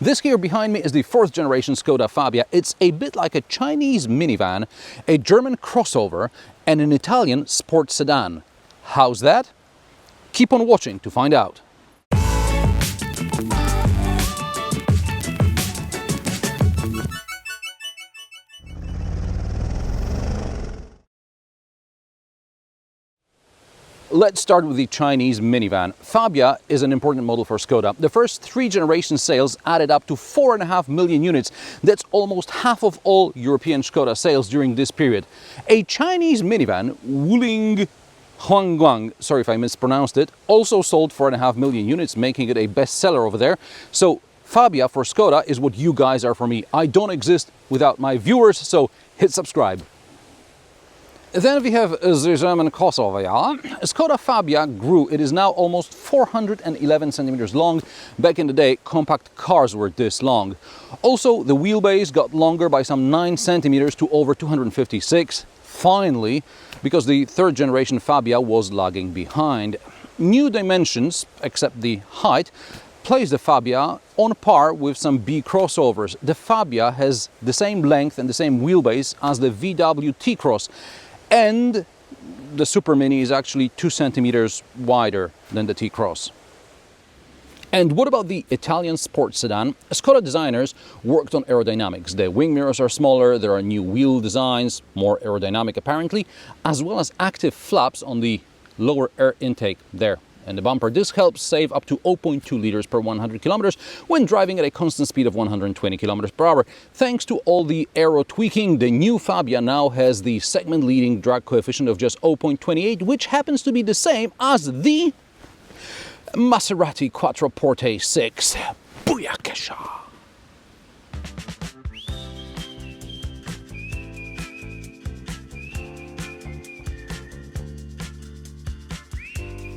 This here behind me is the 4th generation Skoda Fabia. It's a bit like a Chinese minivan, a German crossover and an Italian sports sedan. How's that? Keep on watching to find out. Let's start with the Chinese minivan. Fabia is an important model for Skoda. The first 3 generation sales added up to 4.5 million units. That's almost half of all European Skoda sales during this period. A Chinese minivan, Wuling Huangguang, sorry if I mispronounced it, also sold 4.5 million units, making it a bestseller over there. So Fabia for Skoda is what you guys are for me. I don't exist without my viewers, so hit subscribe. Then we have the German crossover. Skoda Fabia grew. It is now almost 411 centimeters long. Back in the day, compact cars were this long. Also, the wheelbase got longer by some 9 centimeters to over 256. Finally, because the 3rd generation Fabia was lagging behind. New dimensions, except the height, place the Fabia on par with some B crossovers. The Fabia has the same length and the same wheelbase as the VW T-Cross. And the Super Mini is actually 2 centimeters wider than the T-Cross. And what about the Italian sports sedan? Skoda designers worked on aerodynamics. The wing mirrors are smaller, there are new wheel designs, more aerodynamic apparently, as well as active flaps on the lower air intake there. And the bumper. This helps save up to 0.2 liters per 100 kilometers when driving at a constant speed of 120 kilometers per hour. Thanks to all the aero tweaking, the new Fabia now has the segment-leading drag coefficient of just 0.28, which happens to be the same as the Maserati Quattroporte 6. Booyakasha!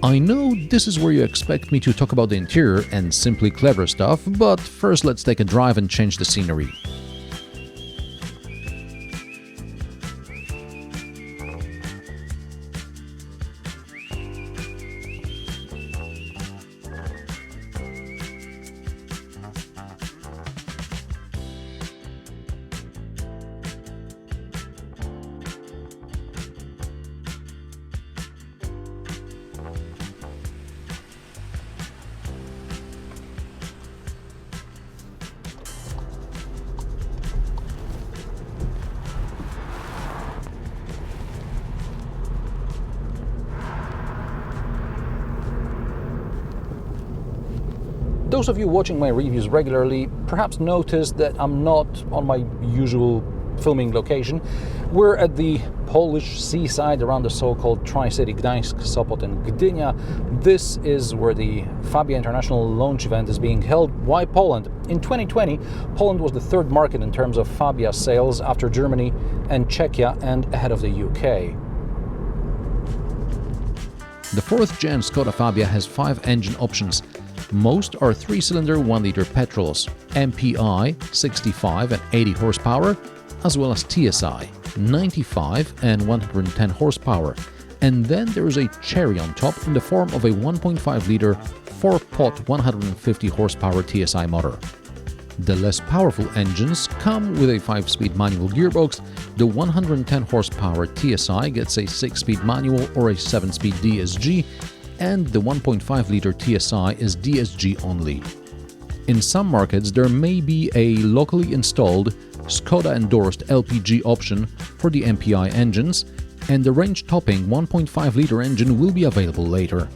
I know this is where you expect me to talk about the interior and simply clever stuff, but first let's take a drive and change the scenery. Those of you watching my reviews regularly perhaps noticed that I'm not on my usual filming location. We're at the Polish seaside around the so-called Tri-City Gdańsk, Sopot and Gdynia. This is where the Fabia International launch event is being held. Why Poland? In 2020, Poland was the 3rd market in terms of Fabia sales after Germany and Czechia and ahead of the UK. The 4th gen Skoda Fabia has 5 engine options. Most are 3-cylinder 1-liter petrols, MPI 65 and 80 horsepower, as well as TSI 95 and 110 horsepower. And then there is a cherry on top in the form of a 1.5-liter 4-pot 150 horsepower TSI motor. The less powerful engines come with a 5-speed manual gearbox. The 110 horsepower TSI gets a 6-speed manual or a 7-speed DSG, and the 1.5-liter TSI is DSG only. In some markets there may be a locally installed Skoda-endorsed LPG option for the MPI engines, and the range-topping 1.5-liter engine will be available later.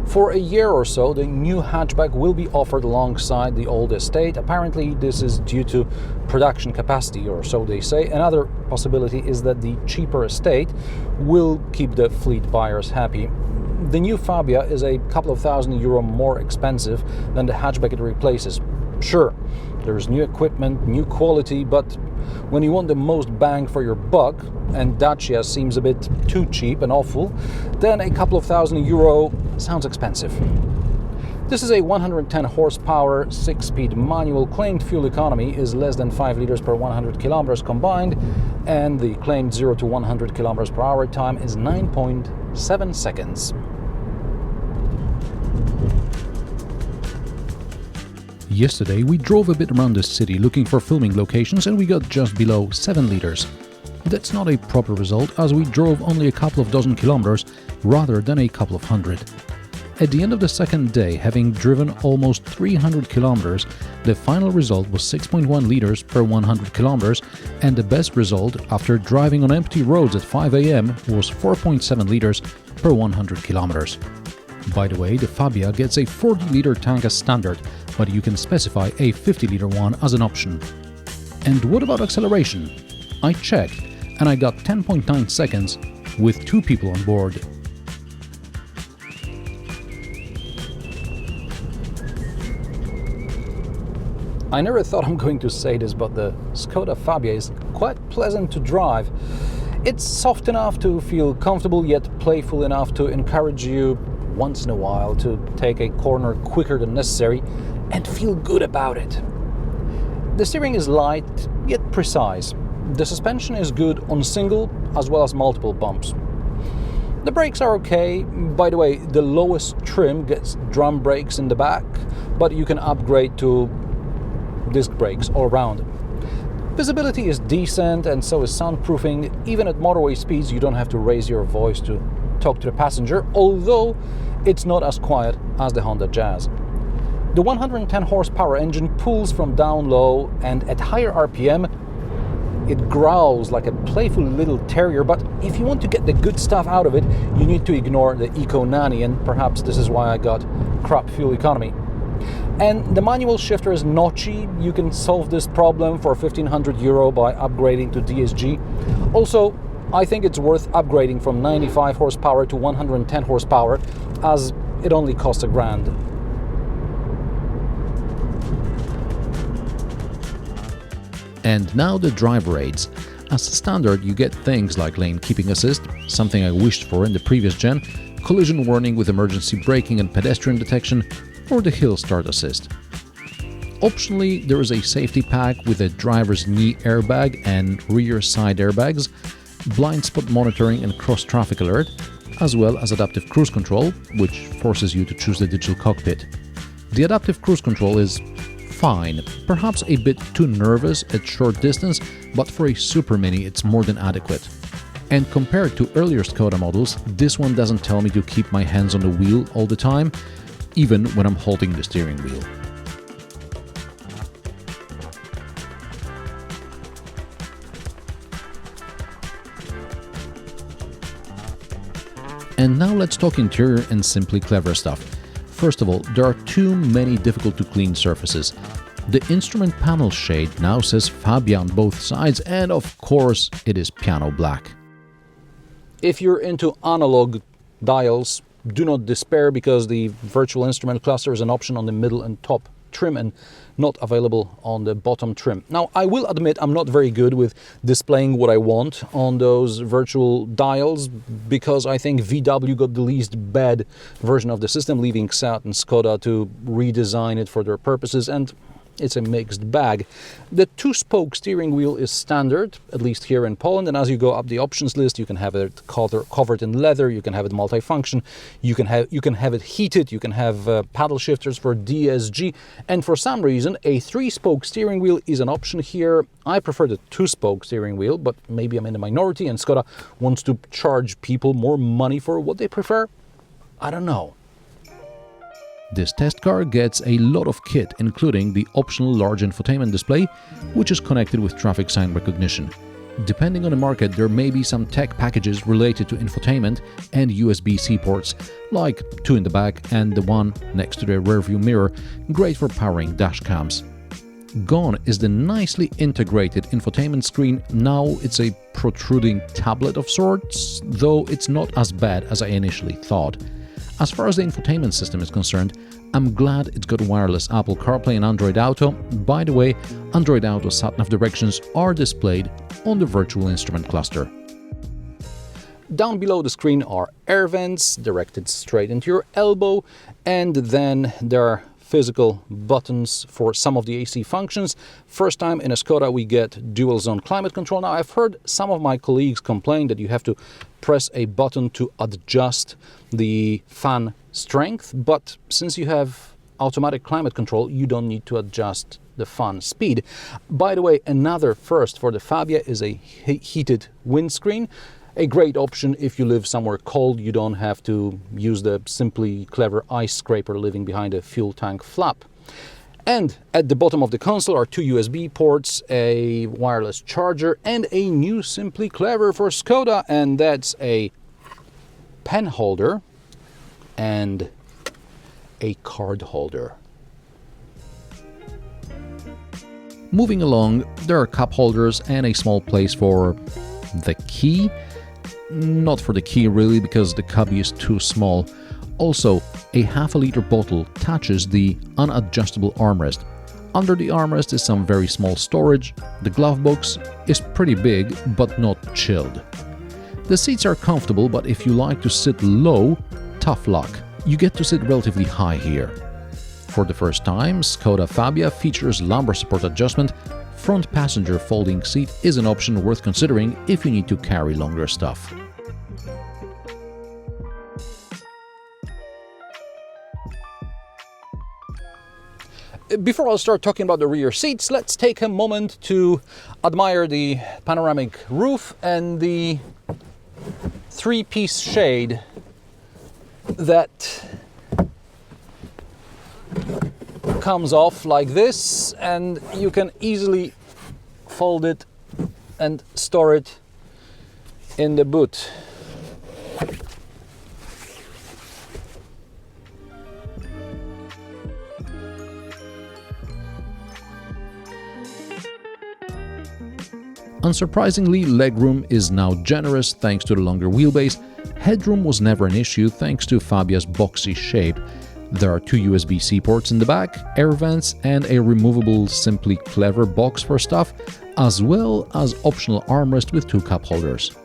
For a year or so, the new hatchback will be offered alongside the old estate. Apparently, this is due to production capacity, or so they say. Another possibility is that the cheaper estate will keep the fleet buyers happy. The new Fabia is a couple of €1,000 more expensive than the hatchback it replaces. Sure, there's new equipment, new quality, but when you want the most bang for your buck, and Dacia seems a bit too cheap and awful, then a couple of €1,000 sounds expensive. This is a 110 horsepower, 6-speed manual. Claimed fuel economy is less than 5 liters per 100 kilometers combined, and the claimed 0 to 100 kilometers per hour time is 9.7 seconds. Yesterday we drove a bit around the city looking for filming locations and we got just below 7 liters. That's not a proper result as we drove only a couple of dozen kilometers rather than a couple of hundred. At the end of the second day, having driven almost 300 kilometers, the final result was 6.1 liters per 100 kilometers, and the best result after driving on empty roads at 5 a.m. was 4.7 liters per 100 kilometers. By the way, the Fabia gets a 40-liter tank as standard, but you can specify a 50-liter one as an option. And what about acceleration? I checked, and I got 10.9 seconds with 2 people on board. I never thought I'm going to say this, but the Skoda Fabia is quite pleasant to drive. It's soft enough to feel comfortable, yet playful enough to encourage you once in a while to take a corner quicker than necessary and feel good about it. The steering is light, yet precise. The suspension is good on single as well as multiple bumps. The brakes are okay. By the way, the lowest trim gets drum brakes in the back, but you can upgrade to disc brakes all around. Visibility is decent and so is soundproofing. Even at motorway speeds you don't have to raise your voice to talk to the passenger, although it's not as quiet as the Honda Jazz. The 110 horsepower engine pulls from down low, and at higher RPM it growls like a playful little terrier, but if you want to get the good stuff out of it you need to ignore the Eco Nanny, and perhaps this is why I got crap fuel economy. And the manual shifter is notchy. You can solve this problem for €1,500 by upgrading to DSG. Also, I think it's worth upgrading from 95 horsepower to 110 horsepower, as it only costs £1,000. And now the driver aids. As standard, you get things like lane keeping assist, something I wished for in the previous gen, collision warning with emergency braking and pedestrian detection, or the hill start assist. Optionally, there is a safety pack with a driver's knee airbag and rear side airbags, blind spot monitoring and cross traffic alert, as well as adaptive cruise control, which forces you to choose the digital cockpit. The adaptive cruise control is fine, perhaps a bit too nervous at short distance, but for a Super Mini it's more than adequate. And compared to earlier Skoda models, this one doesn't tell me to keep my hands on the wheel all the time, even when I'm holding the steering wheel. And now let's talk interior and simply clever stuff. First of all, there are too many difficult to clean surfaces. The instrument panel shade now says Fabia on both sides, and of course it is piano black. If you're into analog dials, do not despair, because the virtual instrument cluster is an option on the middle and top trim and not available on the bottom trim. Now, I will admit I'm not very good with displaying what I want on those virtual dials, because I think VW got the least bad version of the system, leaving Seat and Skoda to redesign it for their purposes, and it's a mixed bag. The 2-spoke steering wheel is standard, at least here in Poland, and as you go up the options list, you can have it covered in leather, you can have it multifunction, you can have it heated, you can have paddle shifters for DSG, and for some reason a 3-spoke steering wheel is an option here. I prefer the 2-spoke steering wheel, but maybe I'm in the minority and Skoda wants to charge people more money for what they prefer. I don't know. This test car gets a lot of kit, including the optional large infotainment display, which is connected with traffic sign recognition. Depending on the market, there may be some tech packages related to infotainment and USB-C ports, like 2 in the back and the one next to the rearview mirror, great for powering dash cams. Gone is the nicely integrated infotainment screen. Now it's a protruding tablet of sorts, though it's not as bad as I initially thought. As far as the infotainment system is concerned, I'm glad it's got wireless Apple CarPlay and Android Auto. By the way, Android Auto sat-nav directions are displayed on the virtual instrument cluster. Down below the screen are air vents directed straight into your elbow, and then there are physical buttons for some of the AC functions. First time in a Skoda we get dual zone climate control. Now, I've heard some of my colleagues complain that you have to press a button to adjust the fan strength, but since you have automatic climate control, you don't need to adjust the fan speed. By the way, another first for the Fabia is a heated windscreen. A great option if you live somewhere cold. You don't have to use the simply clever ice scraper living behind a fuel tank flap. And at the bottom of the console are two USB ports, a wireless charger, and a new Simply Clever for Skoda, and that's a pen holder and a card holder. Moving along, there are cup holders and a small place for the key. Not for the key really, because the cubby is too small. Also, a half-a-liter bottle touches the unadjustable armrest. Under the armrest is some very small storage. The glove box is pretty big, but not chilled. The seats are comfortable, but if you like to sit low, tough luck. You get to sit relatively high here. For the first time, Skoda Fabia features lumbar support adjustment. Front passenger folding seat is an option worth considering if you need to carry longer stuff. Before I start talking about the rear seats, let's take a moment to admire the panoramic roof and the three-piece shade that comes off like this, and you can easily fold it and store it in the boot. Unsurprisingly, legroom is now generous thanks to the longer wheelbase. Headroom was never an issue thanks to Fabia's boxy shape. There are two USB-C ports in the back, air vents, and a removable Simply Clever box for stuff, as well as optional armrest with two cup holders.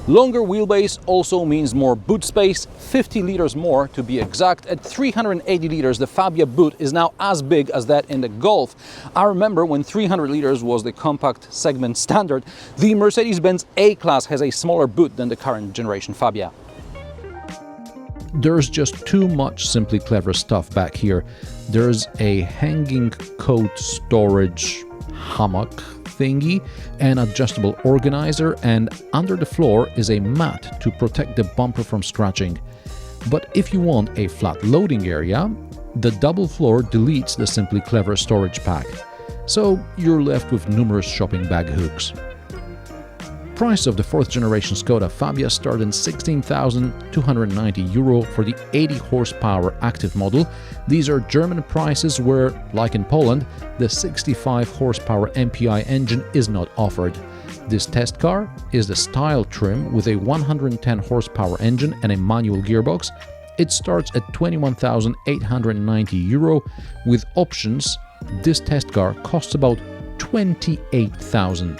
Longer wheelbase also means more boot space, 50 liters more to be exact. At 380 liters, the Fabia boot is now as big as that in the Golf. I remember when 300 liters was the compact segment standard, the Mercedes-Benz A-Class has a smaller boot than the current generation Fabia. There's just too much Simply Clever stuff back here. There's a hanging coat storage hammock thingy, an adjustable organizer, and under the floor is a mat to protect the bumper from scratching. But if you want a flat loading area, the double floor deletes the Simply Clever storage pack, so you're left with numerous shopping bag hooks. Price of the 4th generation Skoda Fabia start in €16,290 for the 80 horsepower active model. These are German prices where, like in Poland, the 65 horsepower MPI engine is not offered. This test car is the style trim with a 110 horsepower engine and a manual gearbox. It starts at €21,890. With options, this test car costs about €28,000.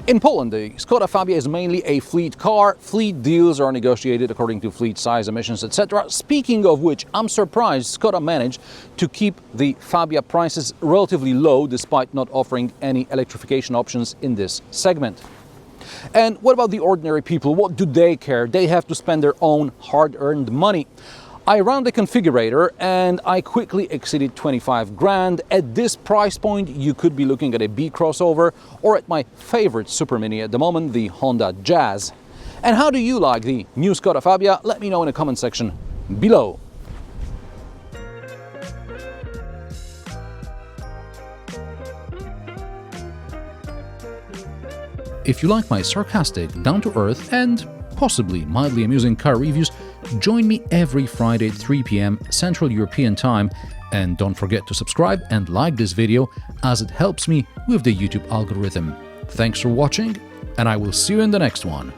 In Poland, the Skoda Fabia is mainly a fleet car. Fleet deals are negotiated according to fleet size, emissions, etc. Speaking of which, I'm surprised Skoda managed to keep the Fabia prices relatively low despite not offering any electrification options in this segment. And what about the ordinary people? What do they care? They have to spend their own hard-earned money. I ran the configurator and I quickly exceeded 25 grand. At this price point, you could be looking at a B crossover or at my favorite super mini at the moment, the Honda Jazz. And how do you like the new Skoda Fabia? Let me know in the comment section below. If you like my sarcastic, down-to-earth and possibly mildly amusing car reviews, join me every Friday at 3 p.m. Central European Time, and don't forget to subscribe and like this video as it helps me with the YouTube algorithm. Thanks for watching, and I will see you in the next one.